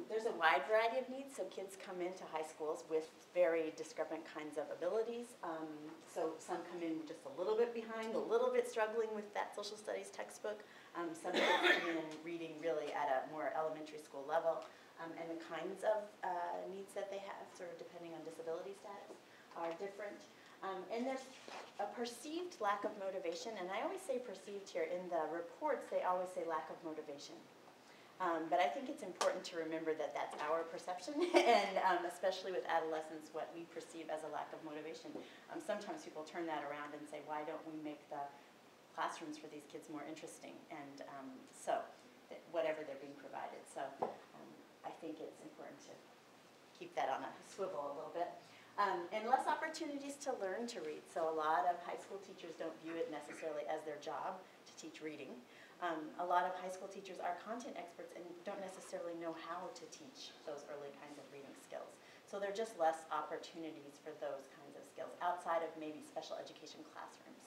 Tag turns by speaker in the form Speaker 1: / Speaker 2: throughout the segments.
Speaker 1: There's a wide variety of needs, so kids come into high schools with very discrepant kinds of abilities. So some come in just a little bit behind, a little bit struggling with that social studies textbook. Some kids come in reading really at a more elementary school level. And the kinds of needs that they have, sort of depending on disability status, are different. And there's a perceived lack of motivation, and I always say perceived here. In the reports, they always say lack of motivation. But I think it's important to remember that that's our perception, and especially with adolescents, what we perceive as a lack of motivation. Sometimes people turn that around and say, why don't we make the classrooms for these kids more interesting? And so, whatever they're being provided. So I think it's important to keep that on a swivel a little bit. And less opportunities to learn to read. So a lot of high school teachers don't view it necessarily as their job to teach reading. A lot of high school teachers are content experts and don't necessarily know how to teach those early kinds of reading skills. So there are just less opportunities for those kinds of skills outside of maybe special education classrooms.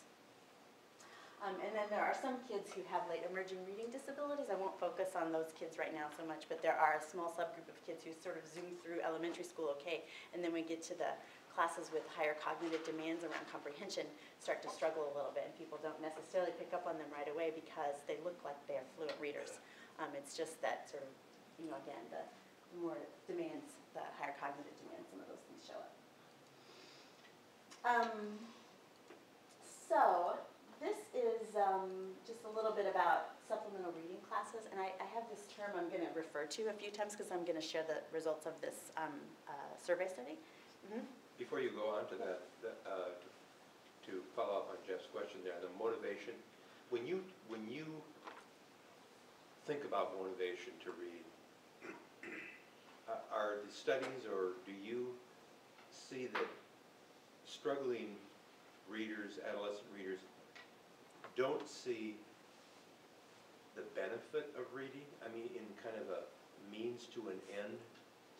Speaker 1: And then there are some kids who have late emerging reading disabilities. I won't focus on those kids right now so much, but there are a small subgroup of kids who sort of zoom through elementary school okay, and then we get to the classes with higher cognitive demands around comprehension start to struggle a little bit, and people don't necessarily pick up on them right away because they look like they're fluent readers. It's just that sort of, again, the more demands, the higher cognitive demands, some of those things show up. So this is just a little bit about supplemental reading classes, and I have this term I'm going to refer to a few times because I'm going to share the results of this survey study.
Speaker 2: Before you go on to that, to follow up on Jeff's question there, the motivation. When you think about motivation to read, are the studies, or do you see that struggling readers, adolescent readers, don't see the benefit of reading? I mean, in kind of a means to an end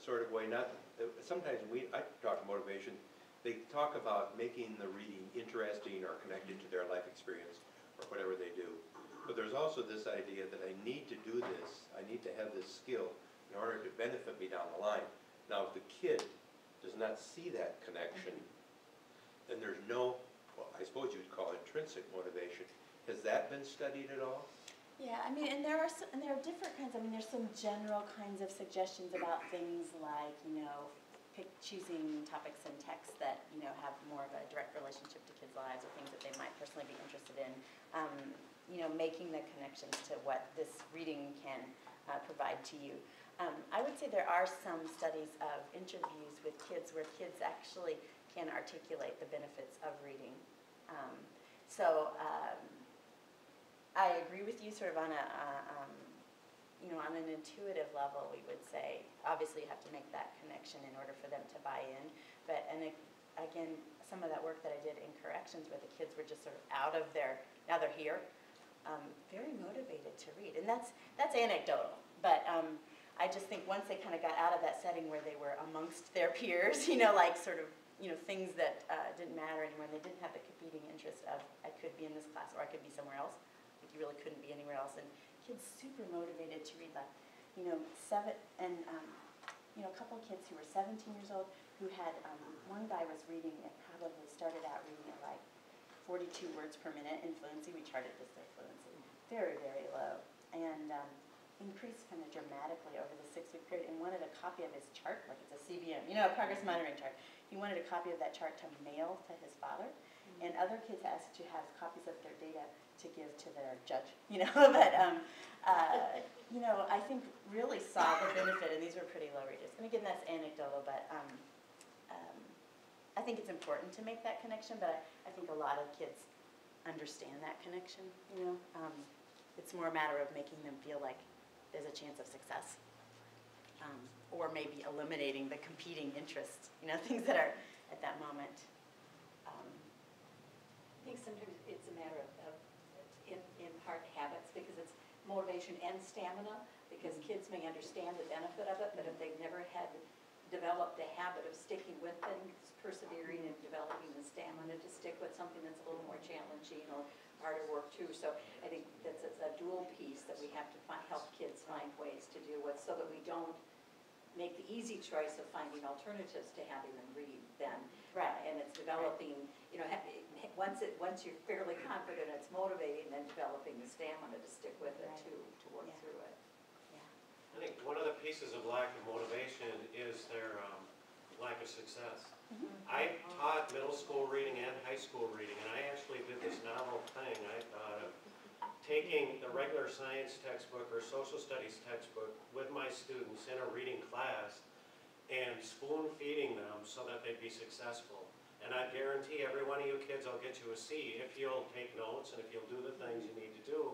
Speaker 2: sort of way. Not sometimes I talk motivation. They talk about making the reading interesting or connected to their life experience or whatever they do. But there's also this idea that I need to do this. I need to have this skill in order to benefit me down the line. Now, if the kid does not see that connection, then there's no, well, I suppose you'd call it intrinsic motivation. Has that been studied at all?
Speaker 1: Yeah, I mean, and there are different kinds. I mean, there's some general kinds of suggestions about things like, choosing topics and texts that, have more of a direct relationship to kids' lives, or things that they might personally be interested in. Making the connections to what this reading can provide to you. I would say there are some studies of interviews with kids where kids actually can articulate the benefits of reading. I agree with you sort of on on an intuitive level. We would say, obviously you have to make that connection in order for them to buy in. But, and again, some of that work that I did in corrections where the kids were just sort of out of their, now they're here, very motivated to read. And that's anecdotal, but I just think once they kind of got out of that setting where they were amongst their peers, like sort of, things that didn't matter anymore, and they didn't have the competing interest of, I could be in this class or I could be somewhere else. Like you really couldn't be anywhere else. And kids super motivated to read, like, a couple of kids who were 17 years old who had, one guy was reading, it probably started out reading at like 42 words per minute in fluency. We charted this their fluency. Very, very low. And increased kind of dramatically over the 6-week period, and wanted a copy of his chart, like it's a CBM, a progress monitoring chart. He wanted a copy of that chart to mail to his father, and other kids asked to have copies of their data to give to their judge, but, I think really saw the benefit, and these were pretty low readers. And again, that's anecdotal, but I think it's important to make that connection, but I think a lot of kids understand that connection, It's more a matter of making them feel like there's a chance of success, or maybe eliminating the competing interests, things that are at that moment.
Speaker 3: I think sometimes it's a matter of in part habits, because it's motivation and stamina, because kids may understand the benefit of it, but if they've never had developed the habit of sticking with things, persevering and developing the stamina to stick with something that's a little more challenging or harder work too. So I think that's a dual piece that we have to help kids find ways to do with, so that we don't make the easy choice of finding alternatives to having them read then.
Speaker 1: Right.
Speaker 3: And it's developing, you know, once you're fairly confident, it's motivating, then developing the stamina to stick with it
Speaker 1: Right.
Speaker 3: to work
Speaker 1: Yeah.
Speaker 3: through it.
Speaker 1: Yeah.
Speaker 4: I think one of the pieces of lack of motivation is their lack of success. I taught middle school reading and high school reading, and I actually did this novel thing. I thought of taking the regular science textbook or social studies textbook with my students in a reading class and spoon feeding them so that they'd be successful. And I guarantee every one of you kids will get you a C if you'll take notes and if you'll do the things you need to do.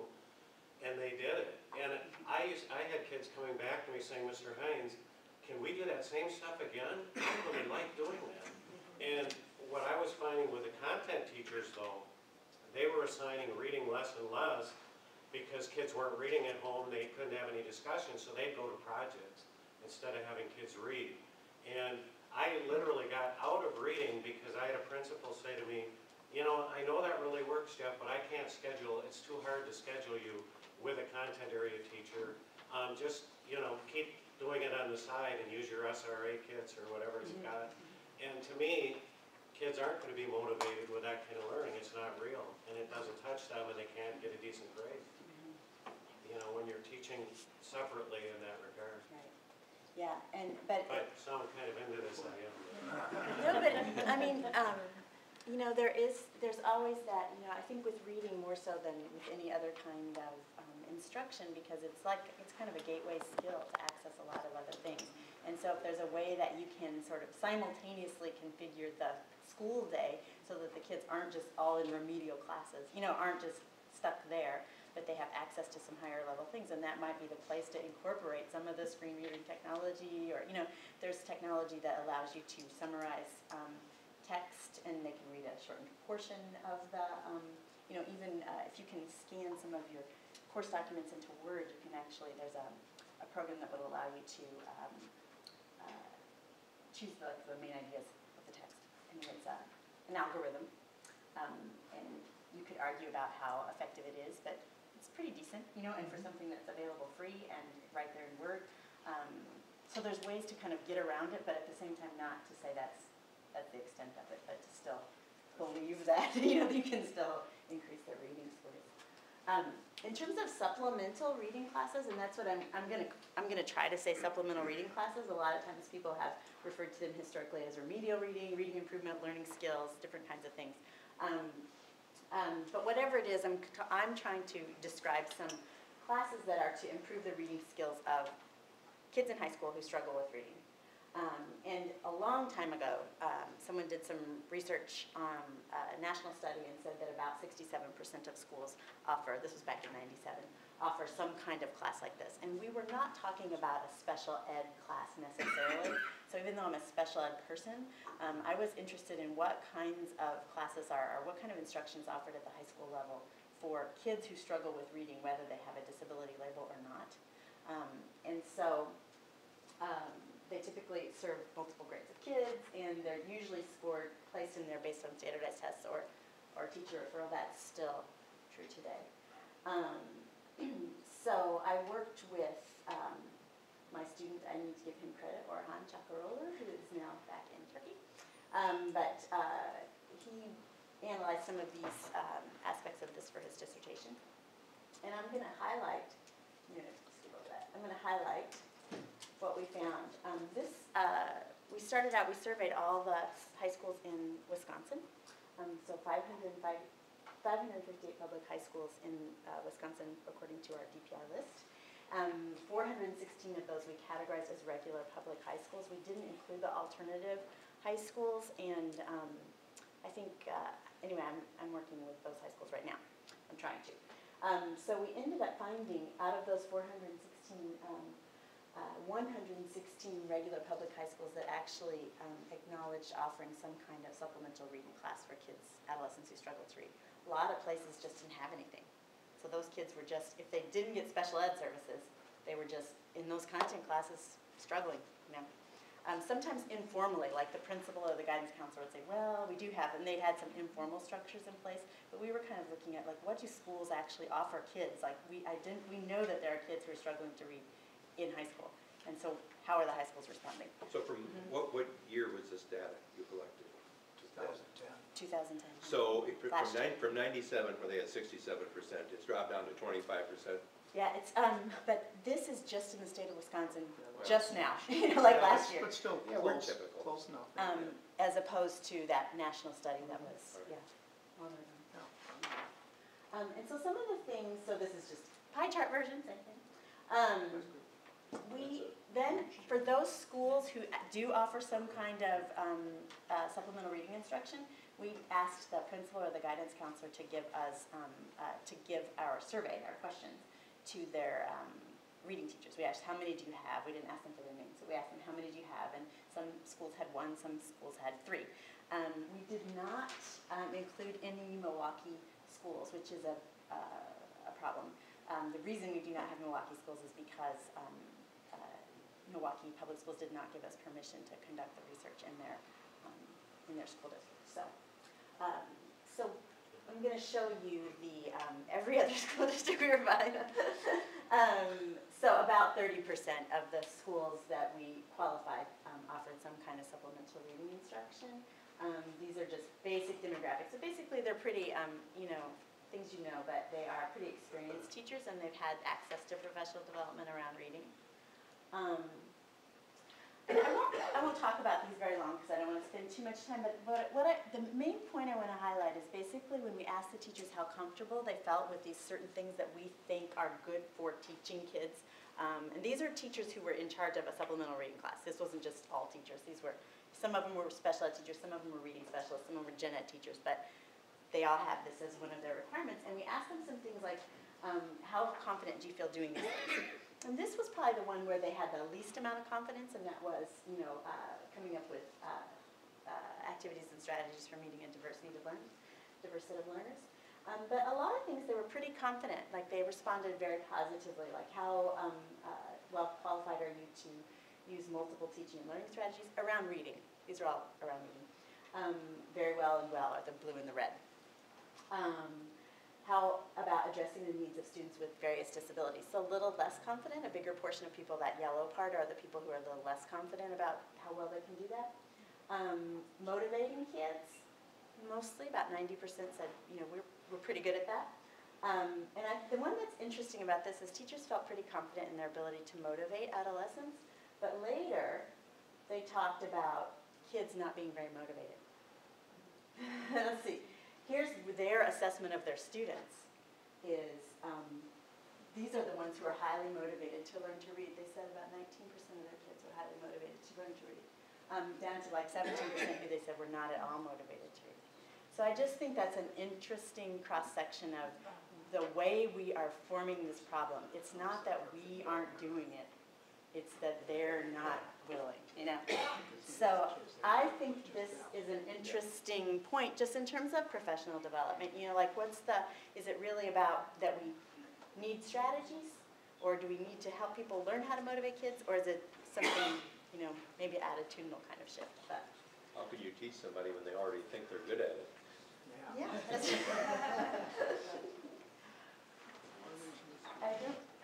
Speaker 4: And they did it. And I had kids coming back to me saying, Mr. Hines, can we do that same stuff again? I really like doing that. And what I was finding with the content teachers though, they were assigning reading less and less because kids weren't reading at home, they couldn't have any discussion, so they'd go to projects instead of having kids read. And I literally got out of reading because I had a principal say to me, you know, I know that really works, Jeff, but I can't schedule, it's too hard to schedule you with a content area teacher. Just, you know, keep doing it on the side and use your SRA kits or whatever you've got. And to me, kids aren't going to be motivated with that kind of learning. It's not real, and it doesn't touch them, and they can't get a decent grade. You know, when you're teaching separately in that regard.
Speaker 1: Right. Yeah, but
Speaker 4: But sound kind of into this, I am.
Speaker 1: no, but I mean, you know, there's always that, you know, I think with reading more so than with any other kind of instruction, because it's kind of a gateway skill to access a lot of other things. And so if there's a way that you can sort of simultaneously configure the school day so that the kids aren't just all in remedial classes, you know, aren't just stuck there, but they have access to some higher level things, and that might be the place to incorporate some of the screen reading technology, or, you know, there's technology that allows you to summarize text, and they can read a shortened portion of the, you know, even if you can scan some of your course documents into Word, you can actually, there's a program that will allow you to choose the main ideas of the text. I mean, it's an algorithm, and you could argue about how effective it is, but it's pretty decent, you know, and for something that's available free and right there in Word. So there's ways to kind of get around it, but at the same time not to say that's the extent of it, but to still believe that, you know, you can still increase their reading scores. In terms of supplemental reading classes, and that's what I'm gonna try to say supplemental reading classes. A lot of times people have referred to them historically as remedial reading, reading improvement, learning skills, different kinds of things. But whatever it is, I'm trying to describe some classes that are to improve the reading skills of kids in high school who struggle with reading. And a long time ago, someone did some research on a national study and said that about 67% of schools offer, this was back in '97, offer some kind of class like this. And we were not talking about a special ed class necessarily. So even though I'm a special ed person, I was interested in what kinds of classes or what kind of instruction is offered at the high school level for kids who struggle with reading, whether they have a disability label or not. And so they typically serve multiple grades of kids, and they're usually placed in there based on standardized tests or teacher referral. That's still true today. So I worked with my student, I need to give him credit, Orhan Çakaroğlu, who is now back in Turkey. But he analyzed some of these aspects of this for his dissertation. And I'm going to highlight, I'm going to skip over that. I'm going to highlight what we found. We started out, we surveyed all the high schools in Wisconsin. So 558 public high schools in Wisconsin according to our DPI list. 416 of those we categorized as regular public high schools. We didn't include the alternative high schools, and I think, anyway, I'm working with those high schools right now. I'm trying to. So we ended up finding, out of those 416, 116 regular public high schools that actually acknowledged offering some kind of supplemental reading class for kids, adolescents who struggle to read. A lot of places just didn't have anything. So those kids were just, if they didn't get special ed services, they were just in those content classes struggling, you know. Sometimes informally, like the principal or the guidance counselor would say, well, we do have, and they had some informal structures in place, but we were kind of looking at, like, what do schools actually offer kids? Like, we know that there are kids who are struggling to read in high school. And so how are the high schools responding?
Speaker 2: So from what year was this data you collected?
Speaker 5: 2010.
Speaker 1: 2010.
Speaker 2: So
Speaker 1: Last year.
Speaker 2: from 97, where they had 67%, it's dropped down to 25%.
Speaker 1: Yeah, it's, but this is just in the state of Wisconsin,
Speaker 5: Well,
Speaker 1: just now, like
Speaker 5: Yeah,
Speaker 1: last year.
Speaker 5: But still,
Speaker 2: Yeah, we're
Speaker 5: close,
Speaker 2: typical.
Speaker 5: close enough.
Speaker 1: As opposed to that national study that was,
Speaker 2: Okay.
Speaker 1: yeah. longer than- And so some of the things, so this is just pie chart versions, I think. We, then, for those schools who do offer some kind of supplemental reading instruction, we asked the principal or the guidance counselor to give us, to give our survey, our questions, to their reading teachers. We asked, how many do you have? We didn't ask them for their names, so we asked them, how many do you have? And some schools had 1, some schools had 3. We did not include any Milwaukee schools, which is a problem. The reason we do not have Milwaukee schools is because Milwaukee Public Schools did not give us permission to conduct the research in their school district. So I'm going to show you the every other school district we provide. So about 30% of the schools that we qualified offered some kind of supplemental reading instruction. These are just basic demographics. So basically they're pretty, things you know, but they are pretty experienced teachers and they've had access to professional development around reading. And I won't talk about these very long because I don't want to spend too much time, but the main point I want to highlight is basically when we asked the teachers how comfortable they felt with these certain things that we think are good for teaching kids. And these are teachers who were in charge of a supplemental reading class. This wasn't just all teachers. Some of them were special ed teachers, some of them were reading specialists, some of them were gen ed teachers, but they all have this as one of their requirements. And we asked them some things like, how confident do you feel doing these things? And this was probably the one where they had the least amount of confidence, and that was, coming up with activities and strategies for meeting a diverse set of learners. But a lot of things they were pretty confident, like they responded very positively, like how well qualified are you to use multiple teaching and learning strategies around reading. These are all around reading. Very well and well are the blue and the red. How about addressing the needs of students with various disabilities? So a little less confident, a bigger portion of people, that yellow part, are the people who are a little less confident about how well they can do that. Motivating kids, mostly, about 90% said, we're pretty good at that. And the one that's interesting about this is teachers felt pretty confident in their ability to motivate adolescents, but later they talked about kids not being very motivated. Let's see. Here's their assessment of their students is, these are the ones who are highly motivated to learn to read. They said about 19% of their kids were highly motivated to learn to read. Down to like 17% who they said were not at all motivated to read. So I just think that's an interesting cross-section of the way we are forming this problem. It's not that we aren't doing it. It's that they're not willing, So I think this is an interesting point just in terms of professional development. Is it really about that we need strategies? Or do we need to help people learn how to motivate kids? Or is it something, maybe attitudinal kind of shift? But
Speaker 2: How can you teach somebody when they already think they're good at it?
Speaker 1: yeah, that's I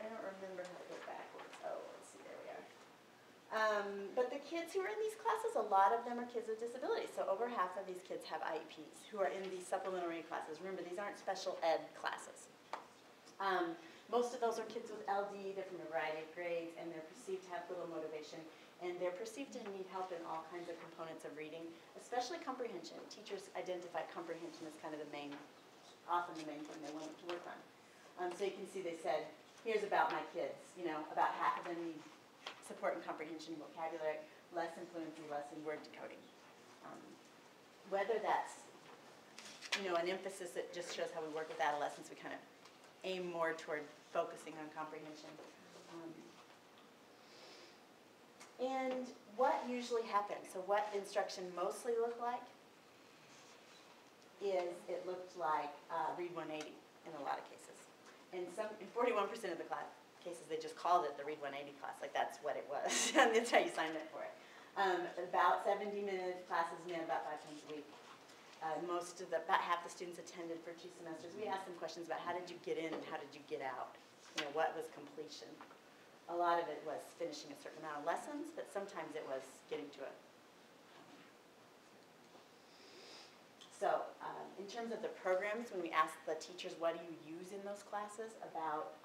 Speaker 1: don't remember how to go backwards. Oh, let's see, there we are. But the kids who are in these classes, a lot of them are kids with disabilities. So over half of these kids have IEPs who are in these supplemental reading classes. Remember, these aren't special ed classes. Most of those are kids with LD. They're from a variety of grades, and they're perceived to have little motivation. And they're perceived to need help in all kinds of components of reading, especially comprehension. Teachers identify comprehension as kind of often the main thing they want to work on. So you can see they said, here's about my kids. About half of them need support in comprehension, vocabulary, less in fluency, less in word decoding. Whether that's, an emphasis that just shows how we work with adolescents, we kind of aim more toward focusing on comprehension. And what usually happens, so what instruction mostly looked like is it looked like Read 180 in a lot of cases. In 41% of the cases, they just called it the Read 180 class, like that's what it was. And that's how you signed up for it. About 70-minute classes met about 5 times a week. About half the students attended for 2 semesters. We asked them questions about how did you get in and how did you get out? What was completion? a lot of it was finishing a certain amount of lessons, but sometimes it was getting to it. So in terms of the programs, when we asked the teachers, what do you use in those classes, about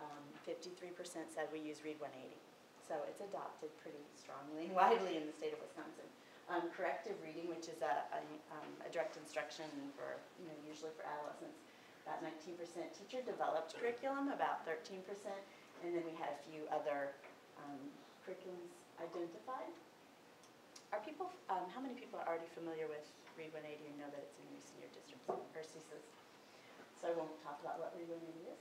Speaker 1: 53% said we use Read 180. So it's adopted pretty strongly and widely in the state of Wisconsin. Corrective reading, which is a direct instruction for, usually for adolescents, about 19%. Teacher-developed curriculum, about 13%. And then we had a few other curriculums identified. Are people, how many people are already familiar with Read 180 and know that it's in your senior districts or CSIS? So I won't talk about what Read 180 is.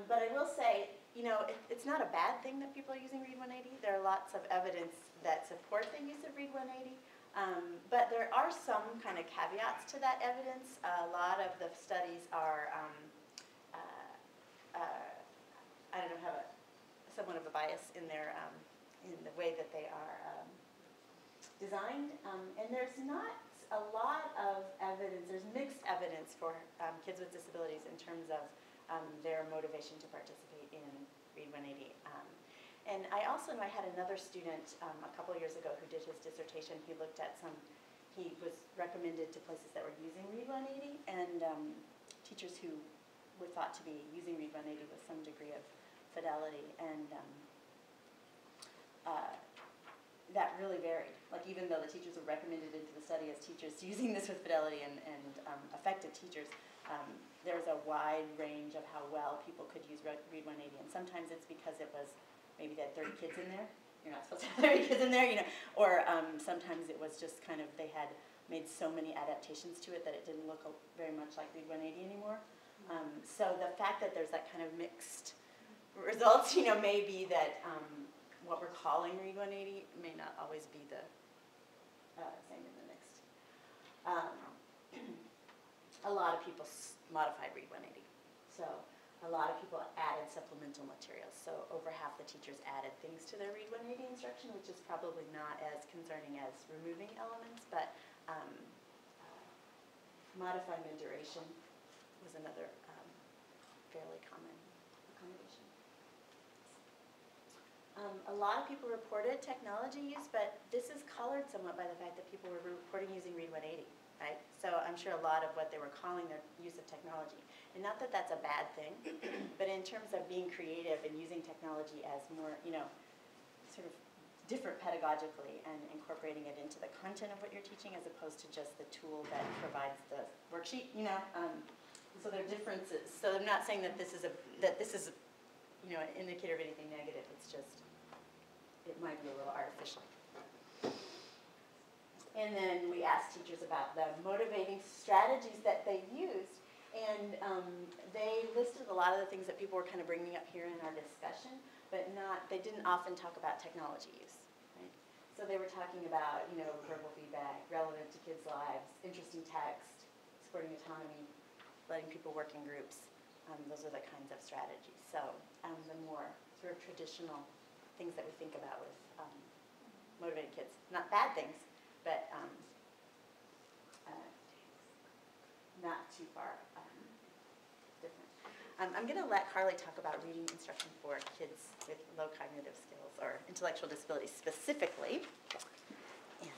Speaker 1: But I will say, it's not a bad thing that people are using Read 180. There are lots of evidence that support the use of Read 180. But there are some kind of caveats to that evidence. A lot of the studies are, I don't know, have somewhat of a bias in their, in the way that they are designed. And there's not a lot of evidence, there's mixed evidence for kids with disabilities in terms of their motivation to participate in Read 180. And I also know I had another student a couple of years ago who did his dissertation. He looked at he was recommended to places that were using Read 180 and teachers who were thought to be using Read 180 with some degree of fidelity. And that really varied. Like even though the teachers were recommended into the study as teachers using this with fidelity and effective teachers, there was a wide range of how well people could use Read 180. And sometimes it's because it was, maybe they had 30 kids in there. You're not supposed to have 30 kids in there, Or sometimes it was just kind of, they had made so many adaptations to it that it didn't look very much like Read 180 anymore. So the fact that there's that kind of mixed results, may be that what we're calling Read 180 may not always be the same in the next. A lot of people modified Read 180. So a lot of people added supplemental materials. So over half the teachers added things to their Read 180 instruction, which is probably not as concerning as removing elements, but modifying the duration was another fairly common accommodation. A lot of people reported technology use, but this is colored somewhat by the fact that people were reporting using Read 180, right? So I'm sure a lot of what they were calling their use of technology. And not that that's a bad thing, but in terms of being creative and using technology as more, sort of different pedagogically and incorporating it into the content of what you're teaching as opposed to just the tool that provides the worksheet, So there are differences. So I'm not saying that this is an indicator of anything negative. It's just, it might be a little artificial. And then we asked teachers about the motivating strategies that they used. And they listed a lot of the things that people were kind of bringing up here in our discussion, but they didn't often talk about technology use. Right? So they were talking about, verbal feedback, relevant to kids' lives, interesting text, supporting autonomy, letting people work in groups. Those are the kinds of strategies. So the more sort of traditional things that we think about with motivating kids. Not bad things, but not too far different. I'm going to let Carly talk about reading instruction for kids with low cognitive skills or intellectual disabilities specifically. And